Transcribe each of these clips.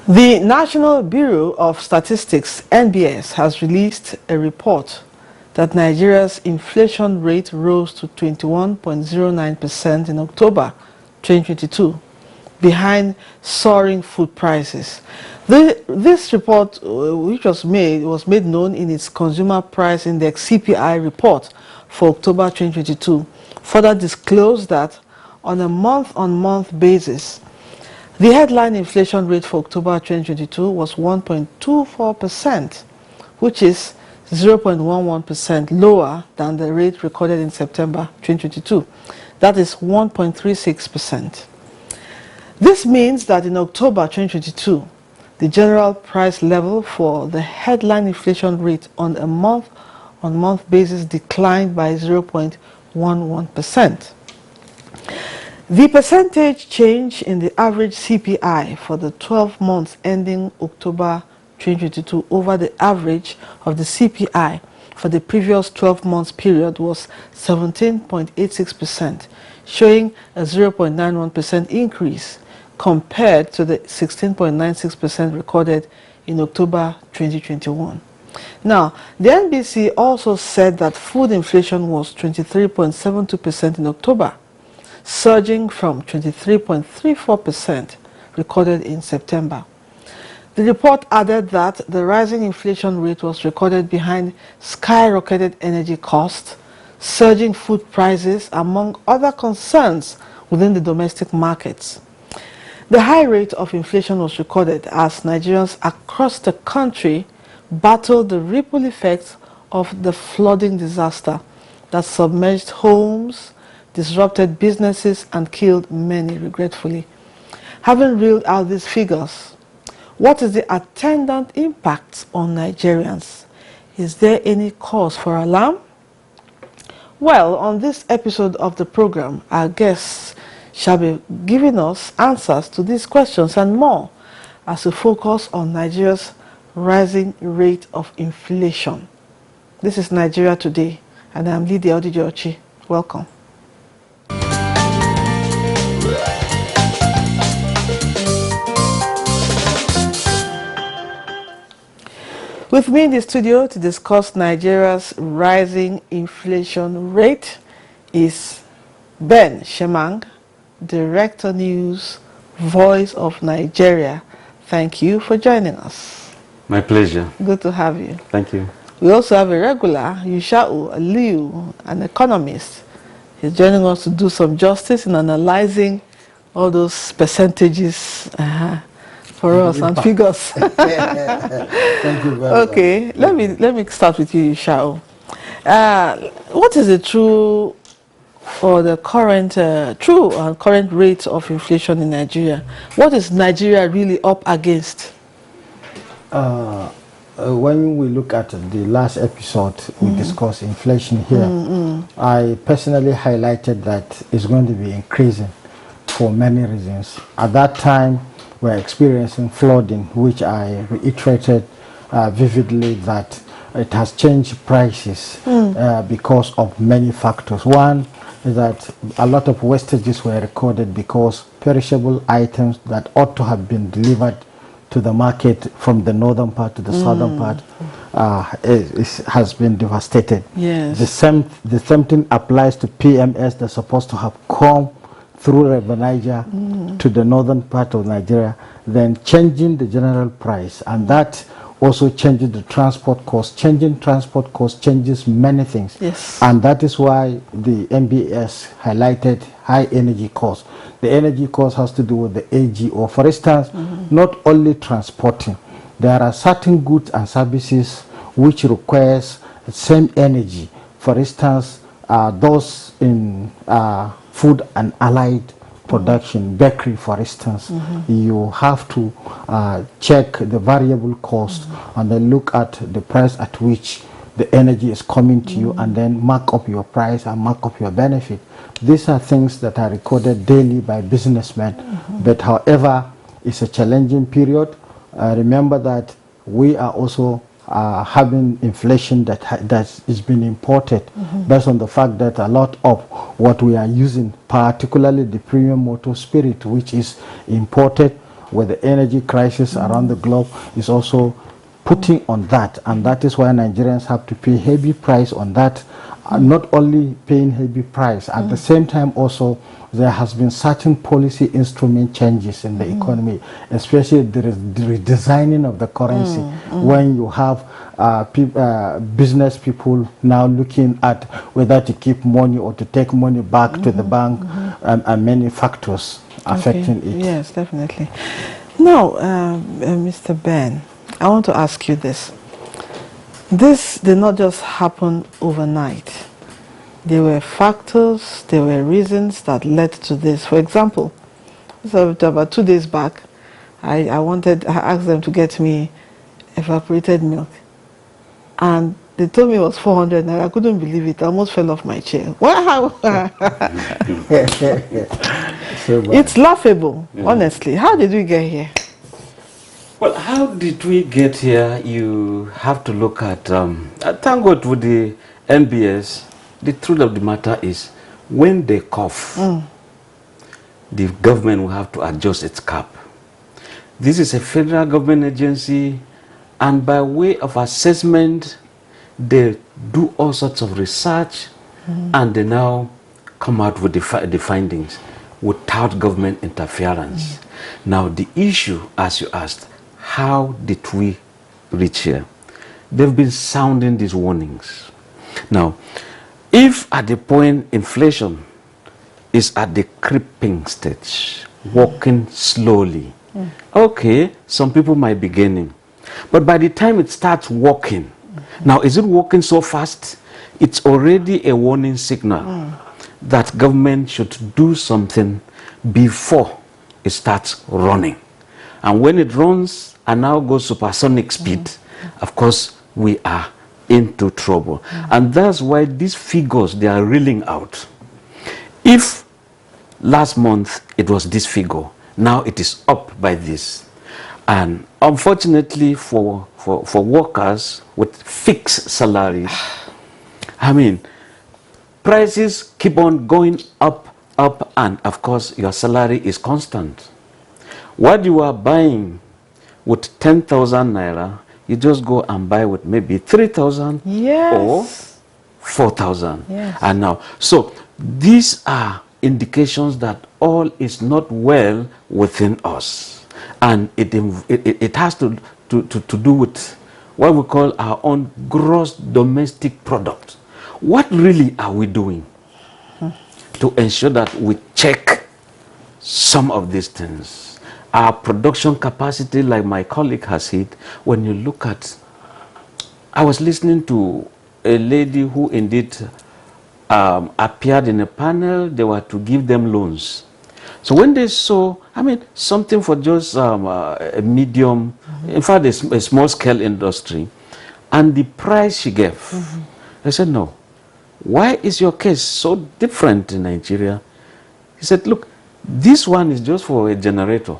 The National Bureau of Statistics, NBS, has released a report that Nigeria's inflation rate rose to 21.09% in October 2022, behind soaring food prices. This report, which was made known in its Consumer Price Index (CPI) report for October 2022, further disclosed that on a month-on-month basis, the headline inflation rate for October 2022 was 1.24%, which is 0.11% lower than the rate recorded in September 2022. That is 1.36%. This means that in October 2022, the general price level for the headline inflation rate on a month-on-month basis declined by 0.11%. The percentage change in the average CPI for the 12 months ending October 2022 over the average of the CPI for the previous 12 months period was 17.86%, showing a 0.91% increase compared to the 16.96% recorded in October 2021. Now, the NBC also said that food inflation was 23.72% in October, surging from 23.34% recorded in September. The report added that the rising inflation rate was recorded behind skyrocketed energy costs, surging food prices, among other concerns within the domestic markets. The high rate of inflation was recorded as Nigerians across the country battled the ripple effects of the flooding disaster that submerged homes, disrupted businesses, and killed many, regretfully. Having reeled out these figures, what is the attendant impact on Nigerians? Is there any cause for alarm? Well, on this episode of the program, our guests shall be giving us answers to these questions and more as we focus on Nigeria's rising rate of inflation. This is Nigeria Today, and I'm Lydia Odijochi. Welcome. With me in the studio to discuss Nigeria's rising inflation rate is Ben Shemang, Director News, Voice of Nigeria. Thank you for joining us. My pleasure. Good to have you. Thank you. We also have a regular, Yusha'u Aliu, an economist. He's joining us to do some justice in analyzing all those percentages for us and figures. Thank you very much. Okay, let me start with you, Yusha'u. What is the true or the current current rate of inflation in Nigeria? What is Nigeria really up against? When we look at the last episode, we discussed inflation here. I personally highlighted that it's going to be increasing for many reasons. At that time, we're experiencing flooding, which I reiterated vividly that it has changed prices because of many factors. One is that a lot of wastages were recorded because perishable items that ought to have been delivered to the market from the northern part to the southern part has been devastated. Yes. The same thing applies to PMS that's supposed to have come through River Niger to the northern part of Nigeria, then changing the general price, and that also changes the transport cost. Changing transport cost changes many things. Yes. And that is why the MBS highlighted high energy cost. The energy cost has to do with the AGO. For instance, not only transporting, there are certain goods and services which requires the same energy. For instance, those in food and allied production, bakery for instance, you have to check the variable cost and then look at the price at which the energy is coming to you, and then mark up your price and mark up your benefit. These are things that are recorded daily by businessmen, but however, it's a challenging period. Remember that we are also having inflation that is being imported based on the fact that a lot of what we are using, particularly the premium motor spirit, which is imported, with the energy crisis around the globe is also putting on that, and that is why Nigerians have to pay heavy price on that. Not only paying heavy price, at the same time also there has been certain policy instrument changes in the economy, especially the redesigning of the currency, when you have business people now looking at whether to keep money or to take money back to the bank, and many factors affecting it. Yes, definitely. Now, Mr. Ben, I want to ask you this. This did not just happen overnight. There were factors, there were reasons that led to this. For example, so about 2 days back, I asked them to get me evaporated milk. And they told me it was 400 naira. I couldn't believe it. I almost fell off my chair. Wow. It's laughable, honestly. How did we get here? Well, how did we get here? You have to look at, thank God with the NBS, the truth of the matter is, when they cough, the government will have to adjust its cap. This is a federal government agency, and by way of assessment, they do all sorts of research, and they now come out with the findings without government interference. Now, the issue, as you asked, how did we reach here? They've been sounding these warnings. Now, if at the point inflation is at the creeping stage, walking slowly, okay, some people might be gaining. But by the time it starts walking, now is it walking so fast? It's already a warning signal that government should do something before it starts running. And when it runs and now goes supersonic speed, of course, we are into trouble. And that's why these figures, they are reeling out. If last month it was this figure, now it is up by this. And unfortunately for workers with fixed salaries, I mean, prices keep on going up, and of course your salary is constant. What you are buying with 10,000 naira, you just go and buy with maybe 3,000 or 4,000. And now, so these are indications that all is not well within us, and it has to do with what we call our own gross domestic product. What really are we doing to ensure that we check some of these things? Our production capacity, like my colleague has said, when you look at, I was listening to a lady who indeed appeared in a panel. They were to give them loans. So when they saw, I mean, something for just a medium, in fact, a small scale industry, and the price she gave, I said, no, why is your case so different in Nigeria? He said, look, this one is just for a generator.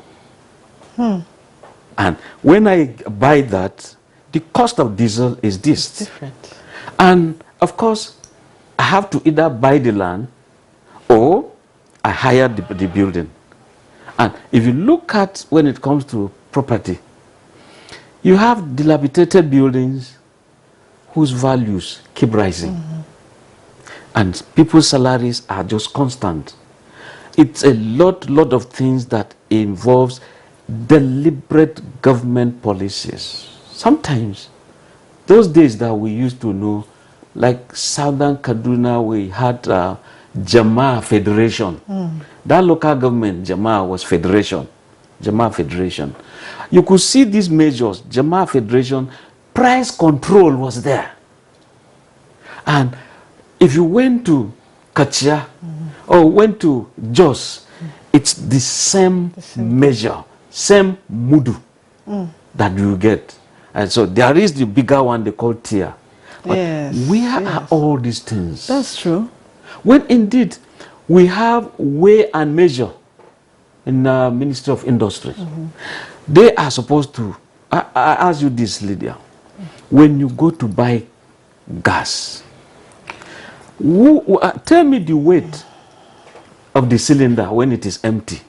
And when I buy that, the cost of diesel is this. It's different. And of course, I have to either buy the land or I hire the building. And if you look at when it comes to property, you have dilapidated buildings whose values keep rising. And people's salaries are just constant. It's a lot of things that involves deliberate government policies. Sometimes, those days that we used to know, like Southern Kaduna, we had Jama Federation. That local government, Jama, was Federation. Jama Federation. You could see these measures, Jama Federation, price control was there. And if you went to Kachia or went to Jos, it's the same measure, same mudu that you get. And so there is the bigger one they call tier. But where are all these things? That's true. When indeed we have weigh and measure in the Ministry of Industry. They are supposed to, I ask you this, Lydia, when you go to buy gas, tell me the weight of the cylinder when it is empty.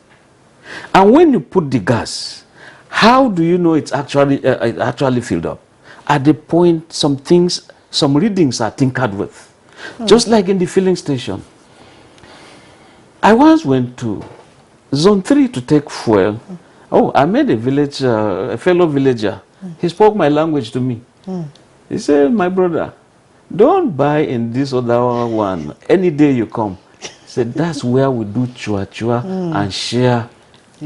And when you put the gas, how do you know it's actually filled up? At the point some things, some readings are tinkered with. Just like in the filling station. I once went to Zone 3 to take fuel. Oh, I met a fellow villager. He spoke my language to me. He said, my brother, don't buy in this other one. Any day you come. He said, that's where we do chua-chua and share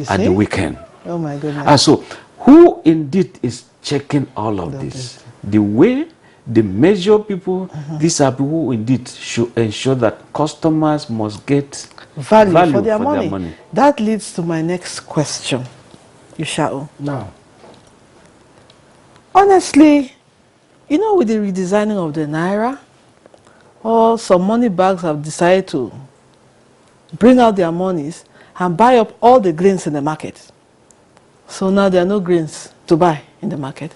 at the weekend. Oh my goodness. So, who indeed is checking all of this? The way they measure people, these are people who indeed should ensure that customers must get value for their money. That leads to my next question, Yusha'u. Now, honestly, you know, with the redesigning of the Naira, or some money bags have decided to bring out their monies and buy up all the grains in the market. So now there are no grains to buy in the market,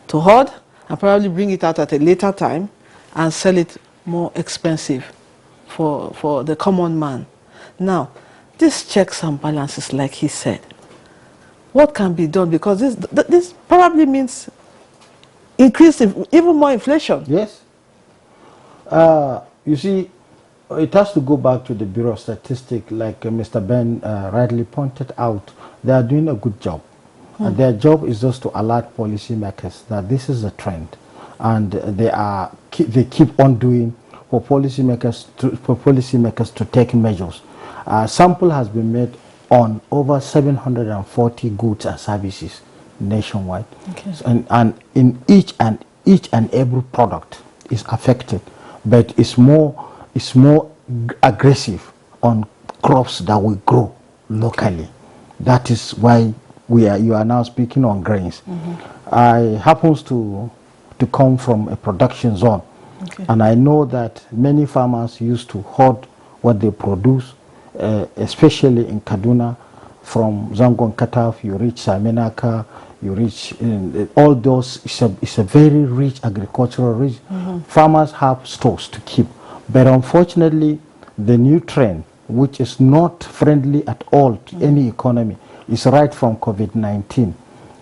to hoard and probably bring it out at a later time and sell it more expensive for the common man. Now, this checks and balances, like he said, what can be done? Because this probably means increase, even more inflation. yes. You see, it has to go back to the Bureau of Statistics, like Mr. Ben rightly pointed out. They are doing a good job. And their job is just to alert policymakers that this is a trend, and they keep on doing for policymakers to take measures. Sample has been made on over 740 goods and services nationwide, and in each and every product is affected, but it's more aggressive on crops that we grow locally. That is why you are now speaking on grains. I happens to come from a production zone, and I know that many farmers used to hoard what they produce, especially in Kaduna. From Zangon Kataf, you reach Saminaka, you reach all those. It's a very rich agricultural region. Farmers have stores to keep, but unfortunately, the new trend, which is not friendly at all to any economy, is right from COVID-19.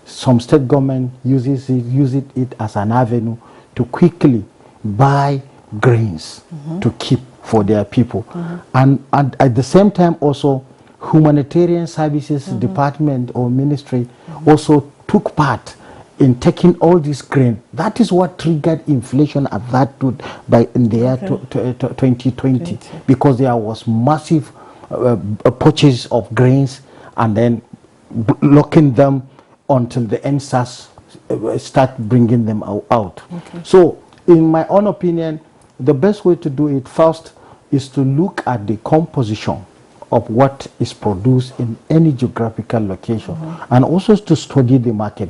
Some state government uses it as an avenue to quickly buy grains to keep for their people, and at the same time also humanitarian services department or ministry also took part in taking all this grain. That is what triggered inflation at that in the year 2020, because there was massive purchase of grains and then locking them until the NSAS start bringing them out. So in my own opinion, the best way to do it first is to look at the composition of what is produced in any geographical location, and also to study the market.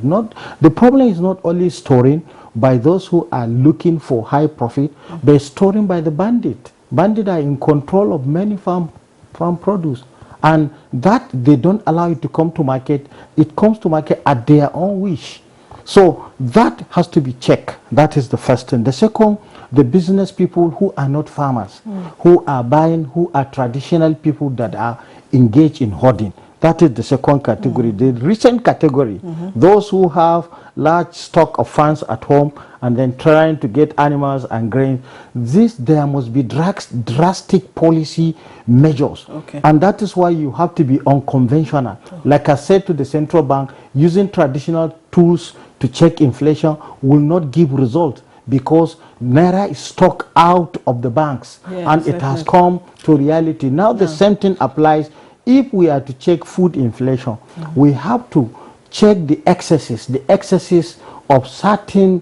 The problem is not only storing by those who are looking for high profit, but storing by the bandit. Bandits are in control of many farm produce, and that they don't allow it to come to market. It comes to market at their own wish. So that has to be checked. That is the first thing. The second, the business people who are not farmers, who are buying, who are traditional people that are engaged in hoarding. That is the second category. The recent category, those who have large stock of funds at home and then trying to get animals and grain. There must be drastic policy measures. And that is why you have to be unconventional. Like I said to the central bank, using traditional tools to check inflation will not give result, because Naira is stuck out of the banks, and it has come to reality. Now the same thing applies. If we are to check food inflation, we have to check the excesses of certain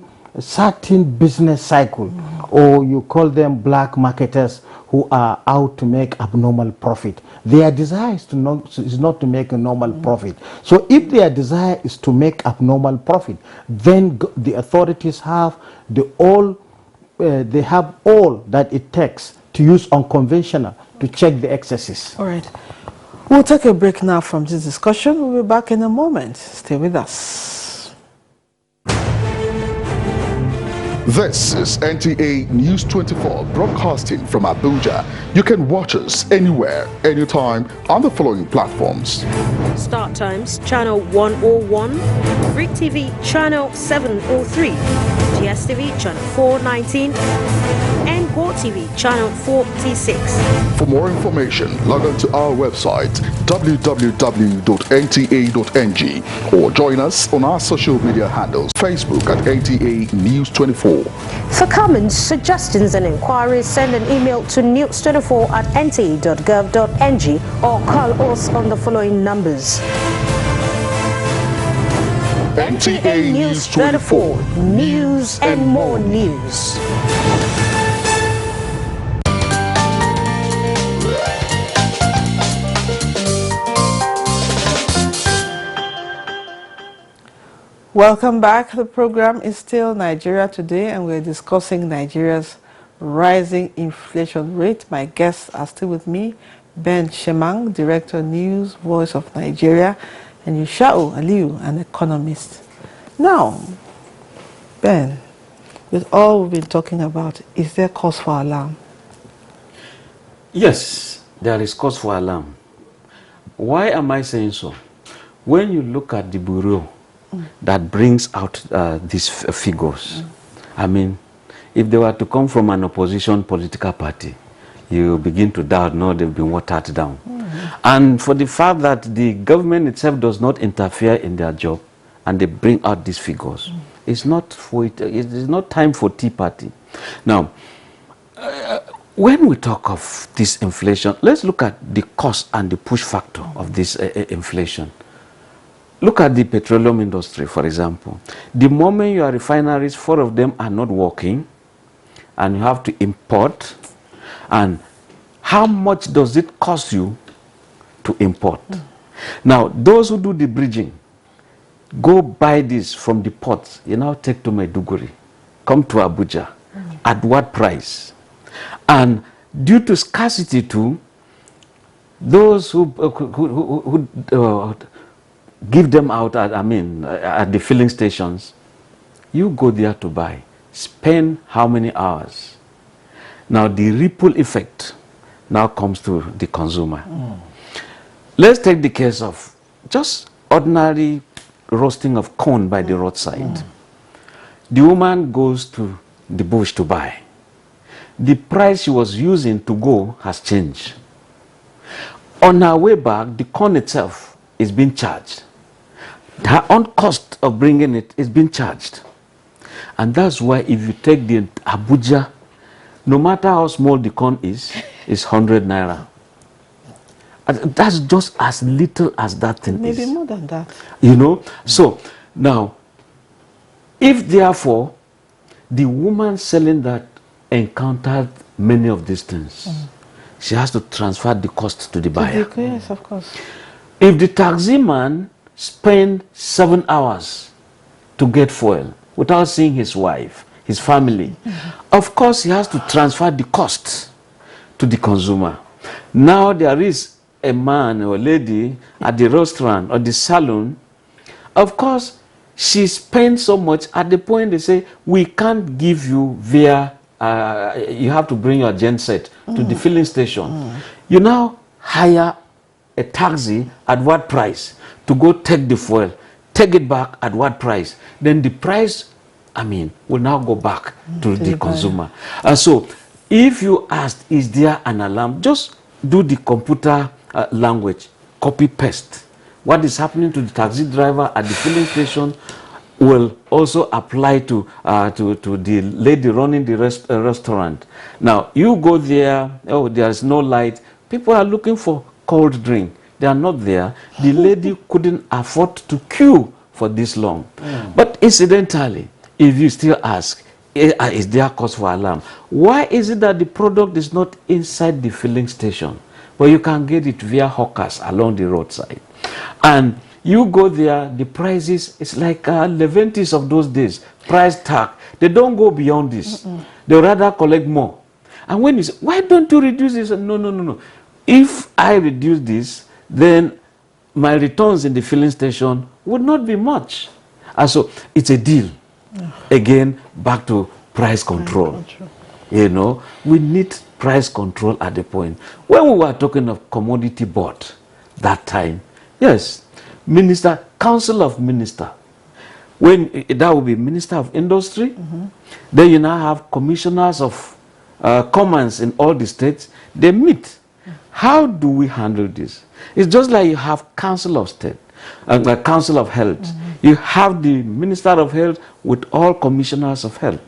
business cycle, or you call them black marketers, who are out to make abnormal profit. Their desire is not to make a normal profit. So if their desire is to make abnormal profit, then the authorities have all that it takes to use unconventional to check the excesses. All right. We'll take a break now from this discussion. We'll be back in a moment. Stay with us. This is NTA News 24 broadcasting from Abuja. You can watch us anywhere, anytime on the following platforms. Start Times Channel 101, Freak TV Channel 703, GSTV Channel 419, and Go TV Channel 46. For more information, log on to our website www.nta.ng or join us on our social media handles, Facebook at NTA News 24. For comments, suggestions and inquiries, send an email to news24@nta.gov.ng or call us on the following numbers. NTA News 24, news and more news. Welcome back. The program is still Nigeria Today, and we're discussing Nigeria's rising inflation rate. My guests are still with me, Ben Shemang, Director News, Voice of Nigeria, and Yusha'u Aliu, an economist. Now, Ben, with all we've been talking about, is there cause for alarm? Yes, there is cause for alarm. Why am I saying so? When you look at the bureau that brings out these figures, I mean, if they were to come from an opposition political party, you begin to doubt, no, they've been watered down. And for the fact that the government itself does not interfere in their job and they bring out these figures, it's not for it is not time for tea party. Now, when we talk of this inflation, let's look at the cost and the push factor of this inflation. Look at the petroleum industry, for example. The moment your refineries, 4 of them are not working, and you have to import, and how much does it cost you to import? Now, those who do the bridging, go buy this from the ports, you now take to Maiduguri, come to Abuja, at what price? And due to scarcity too, those who give them out at, at the filling stations, you go there to buy. Spend how many hours? Now the ripple effect now comes to the consumer. Let's take the case of just ordinary roasting of corn by the roadside. The woman goes to the bush to buy. The price she was using to go has changed. On her way back, the corn itself is being charged. Her own cost of bringing it is being charged. And that's why if you take the Abuja, no matter how small the corn is 100 naira. And that's just as little as that thing is. Maybe more than that. You know? So, now, if therefore, the woman selling that encountered many of these things, she has to transfer the cost to the buyer. Yes, of course. If the taxi man spend 7 hours to get fuel without seeing his wife, his family, of course he has to transfer the cost to the consumer. Now there is a man or a lady at the restaurant or the salon, of course she spends so much at the point they say, we can't give you via, you have to bring your genset to the filling station. You now hire a taxi at what price? To go take the fuel, take it back at what price? Then the price, will now go back to the consumer. So, if you asked, is there an alarm? Just do the computer language, copy paste. What is happening to the taxi driver at the filling station will also apply to the lady running the restaurant. Now, you go there, oh, there is no light. People are looking for cold drink. They are not there. The lady couldn't afford to queue for this long. But incidentally, if you still ask, is there cause for alarm? Why is it that the product is not inside the filling station, but you can get it via hawkers along the roadside? And you go there, the prices, it's like Leventis of those days, price tag. They don't go beyond this. They rather collect more. And when you say, why don't you reduce this? No. If I reduce this, then my returns in the filling station would not be much. And so it's a deal. Again, back to price control. You know, we need price control at the point. When we were talking of commodity board that time, yes, minister, council of minister, when that will be minister of industry, then you now have commissioners of commerce in all the states, they meet. How do we handle this? It's just like you have council of state, council of health. You have the minister of health with all commissioners of health.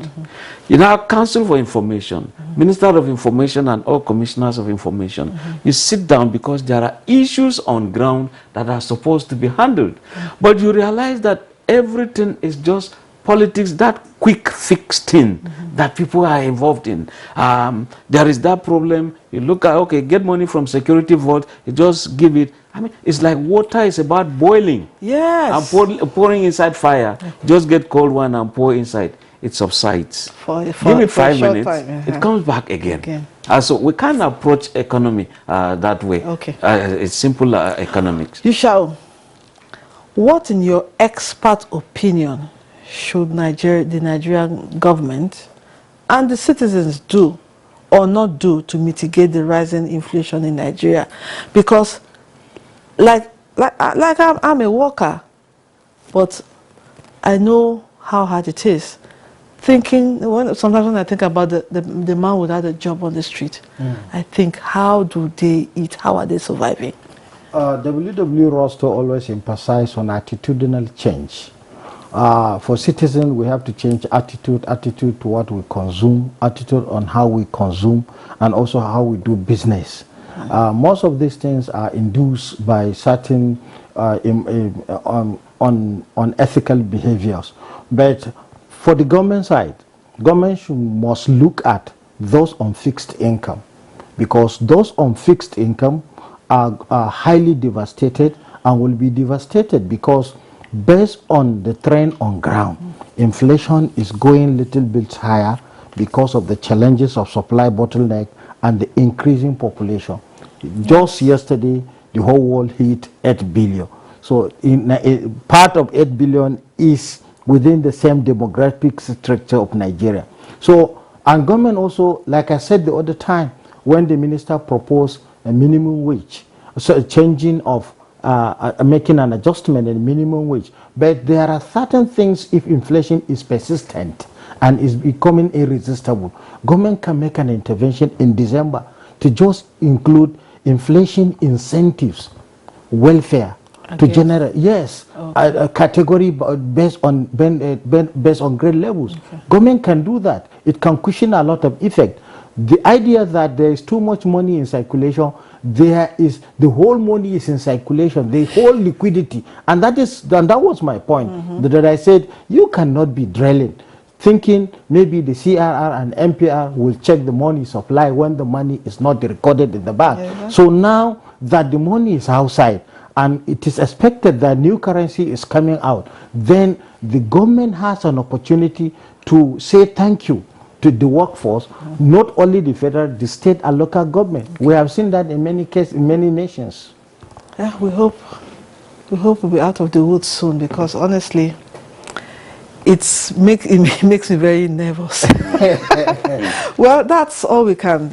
You now have council for information, minister of information and all commissioners of information. You sit down because there are issues on ground that are supposed to be handled. But you realize that everything is just politics, that quick fix thing that people are involved in. There is that problem. You look at, okay, get money from security vault, you just give it. I mean, it's like water is about boiling. Yes. And pouring inside fire. Just get cold one and pour inside. It subsides. Give it 5 minutes, it comes back again. So we can't approach economy that way. Okay. It's simple economics. You shall. What, in your expert opinion, should the Nigerian government and the citizens do or not do to mitigate the rising inflation in Nigeria? Because, like I'm a worker, but I know how hard it is. Sometimes when I think about the man without a job on the street, I think, how do they eat? How are they surviving? WW Roster always emphasize on attitudinal change. For citizens, we have to change attitude to what we consume, attitude on how we consume, and also how we do business. Most of these things are induced by certain unethical behaviors. But for the government side, government must look at those on fixed income, because those on fixed income are highly devastated and will be devastated because based on the trend on ground, inflation is going a little bit higher because of the challenges of supply bottleneck and the increasing population. Just yesterday, the whole world hit 8 billion. So part of 8 billion is within the same demographic structure of Nigeria. So, and government also, like I said the other time, when the minister proposed a minimum wage, so a changing of making an adjustment in minimum wage. But there are certain things, if inflation is persistent and is becoming irresistible, government can make an intervention in December to just include inflation incentives, welfare, to generate, yes, a category based on grade levels. Okay. Government can do that. It can cushion a lot of effect. The idea that there is too much money in circulation, the whole money is in circulation, the whole liquidity, and that was my point. That I said you cannot be drilling, thinking maybe the CRR and MPR will check the money supply when the money is not recorded in the bank. Yeah. So now that the money is outside and it is expected that new currency is coming out, then the government has an opportunity to say thank you to the workforce, not only the federal, the state and local government. Okay. We have seen that in many cases, in many nations. Yeah, we hope we'll be out of the woods soon, because honestly, it makes me very nervous. Well, that's all we can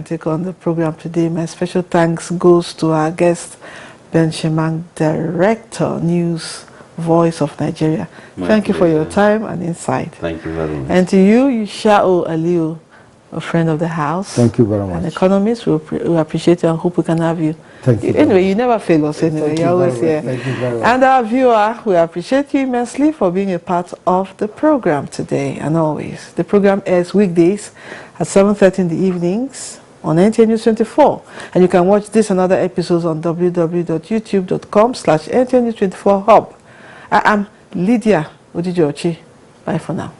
take on the program today. My special thanks goes to our guest, Ben Shemang, Director, News Voice of Nigeria. Thank you for your time and insight. Thank you very much. And to you, Yusha'u Aliu, a friend of the house. Thank you very much. An economist, we appreciate you and hope we can have you. Thank you. Anyway, you never fail us anyway. You're always here. Thank you very much. And our viewer, we appreciate you immensely for being a part of the program today and always. The program airs weekdays at 7:30 in the evenings on NTA News 24. And you can watch this and other episodes on www.youtube.com/NTA News 24 Hub. I am Lydia Odijochi. Bye for now.